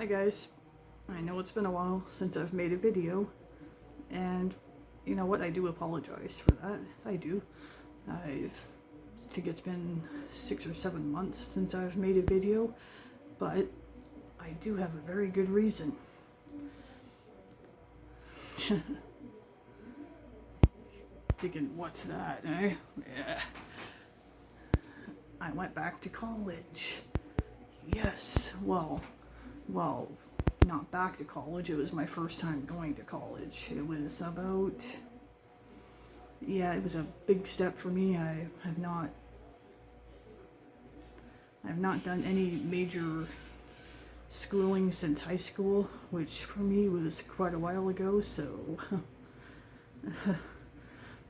Hi guys, I know it's been a while since I've made a video, and you know what, I do apologize for that, if I do. I think it's been 6 or 7 months since I've made a video, but I do have a very good reason. Thinking, what's that, eh? Yeah. I went back to college. Yes, well, not back to college, it was my first time going to college. It was it was a big step for me. I've not done any major schooling since high school, which for me was quite a while ago, so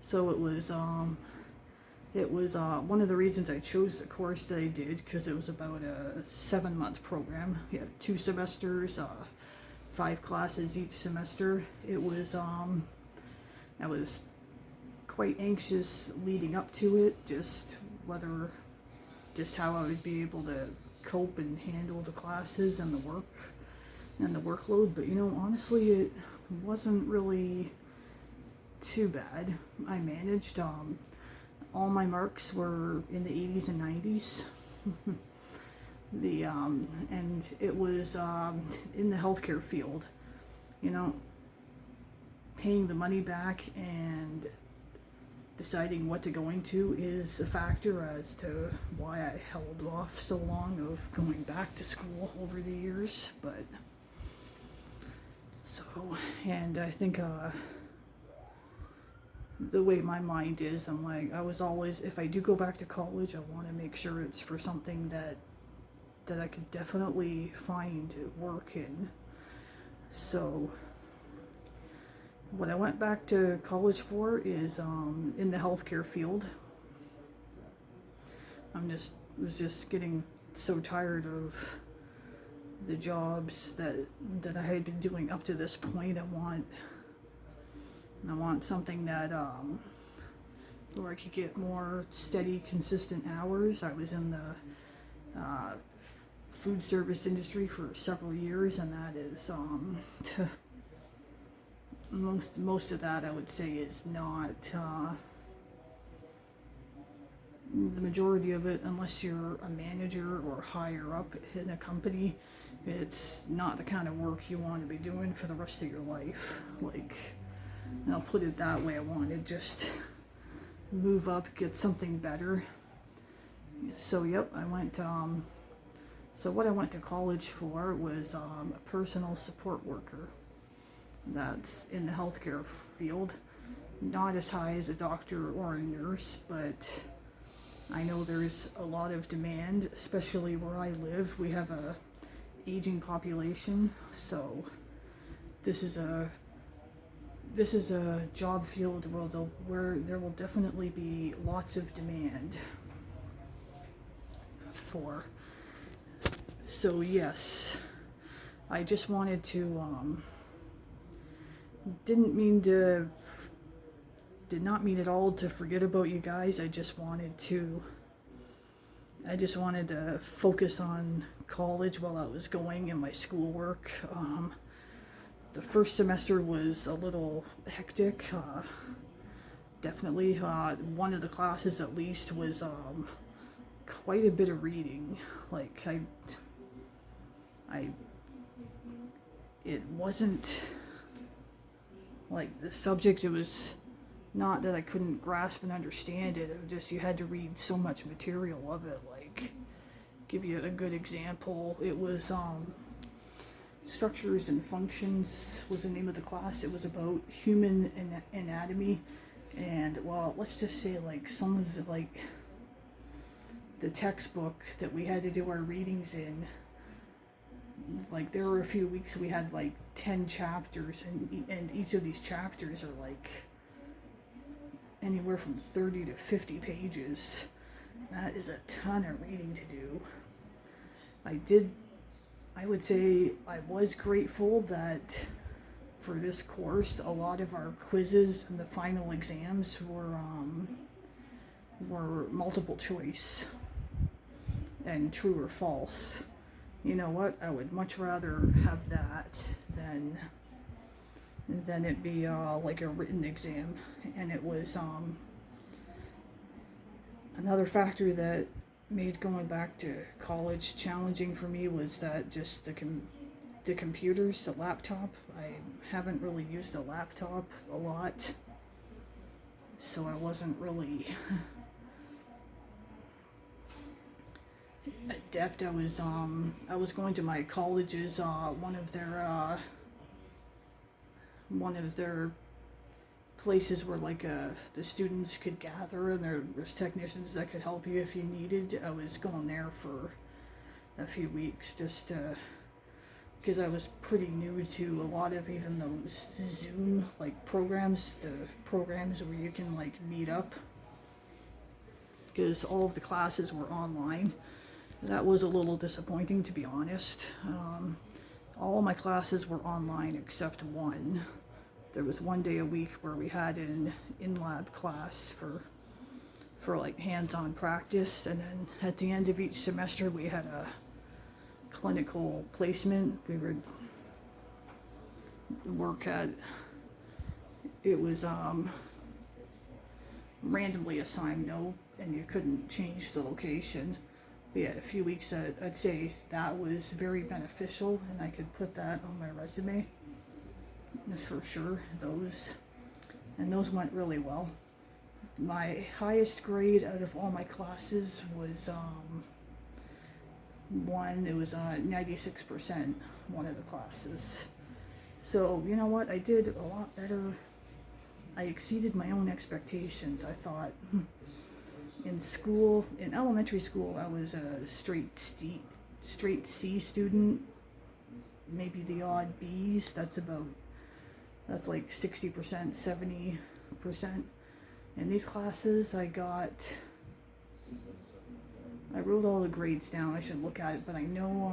so it was one of the reasons I chose the course that I did, because it was about a 7-month program. You had 2 semesters, 5 classes each semester. I was quite anxious leading up to it, just how I would be able to cope and handle the classes and the work and the workload. But honestly, it wasn't really too bad. I managed. All my marks were in the 80s and 90s. And it was in the healthcare field. Paying the money back and deciding what to go into is a factor as to why I held off so long of going back to school over the years. But and I think the way my mind is, I'm like, I was always, if I do go back to college, I want to make sure it's for something that I could definitely find work in. So what I went back to college for is in the healthcare field. Was just getting so tired of the jobs that I had been doing up to this point. I want something that where I could get more steady, consistent hours. I was in the food service industry for several years, and that is most of that, I would say, is not the majority of it, unless you're a manager or higher up in a company. It's not the kind of work you want to be doing for the rest of your life. And I'll put it that way. I wanted just move up, get something better. So I went. So what I went to college for was a personal support worker. That's in the healthcare field. Not as high as a doctor or a nurse, but I know there's a lot of demand, especially where I live. We have a aging population, so this is a job field where there will definitely be lots of demand for. So yes, I just wanted to did not mean at all to forget about you guys. I just wanted to focus on college while I was going and my schoolwork. The first semester was a little hectic. Definitely, one of the classes at least was quite a bit of reading. It wasn't like the subject. It was not that I couldn't grasp and understand it. It was just you had to read so much material of it. Give you a good example. It was Structures and Functions was the name of the class. It was about human anatomy, and let's just say some of the textbook that we had to do our readings in. There were a few weeks we had 10 chapters, and each of these chapters are anywhere from 30 to 50 pages. That is a ton of reading to do. I would say I was grateful that for this course, a lot of our quizzes and the final exams were multiple choice and true or false. you know what, I would much rather have that than it be like a written exam. And it was another factor that made going back to college challenging for me was that just the computers, the laptop. I haven't really used a laptop a lot, so I wasn't really adept. I was going to my college's one of their places where like the students could gather, and there was technicians that could help you if you needed. I was going there for a few weeks just because I was pretty new to a lot of even those Zoom like programs, the programs where you can like meet up, because all of the classes were online. That was a little disappointing, to be honest. All my classes were online except one. There was one day a week where we had an in-lab class for like hands-on practice, and then at the end of each semester we had a clinical placement. We would work at, it was randomly assigned, no, and you couldn't change the location. But yeah, a few weeks, I'd say that was very beneficial, and I could put that on my resume for sure. Those went really well. My highest grade out of all my classes was it was 96%, one of the classes. So you know what, I did a lot better. I exceeded my own expectations. I thought in school, in elementary school, I was a straight C student, maybe the odd B's. That's like 60%, 70%. In these classes, I wrote all the grades down. I should look at it, but I know,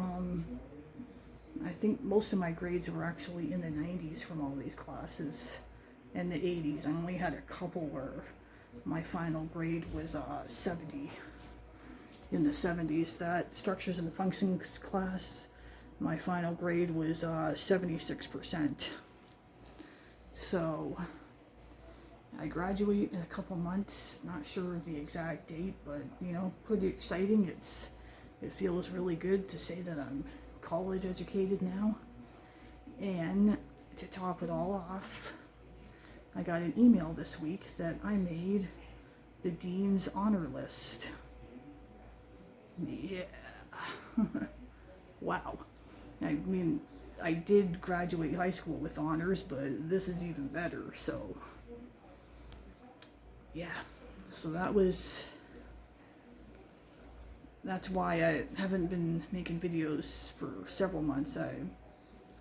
I think most of my grades were actually in the 90s from all these classes. In the 80s, I only had a couple where my final grade was 70. In the 70s, that structures and functions class, my final grade was 76%. So I graduate in a couple months, not sure of the exact date, but you know, pretty exciting. It feels really good to say that I'm college educated now. And to top it all off, I got an email this week that I made the Dean's honor list. Yeah. Wow. I mean, I did graduate high school with honors, but this is even better, so yeah. So that's why I haven't been making videos for several months. I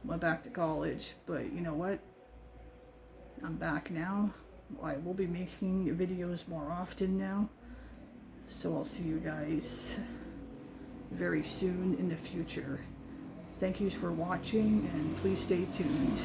went back to college, but you know what? I'm back now. I will be making videos more often now. So I'll see you guys very soon in the future. Thank you for watching, and please stay tuned.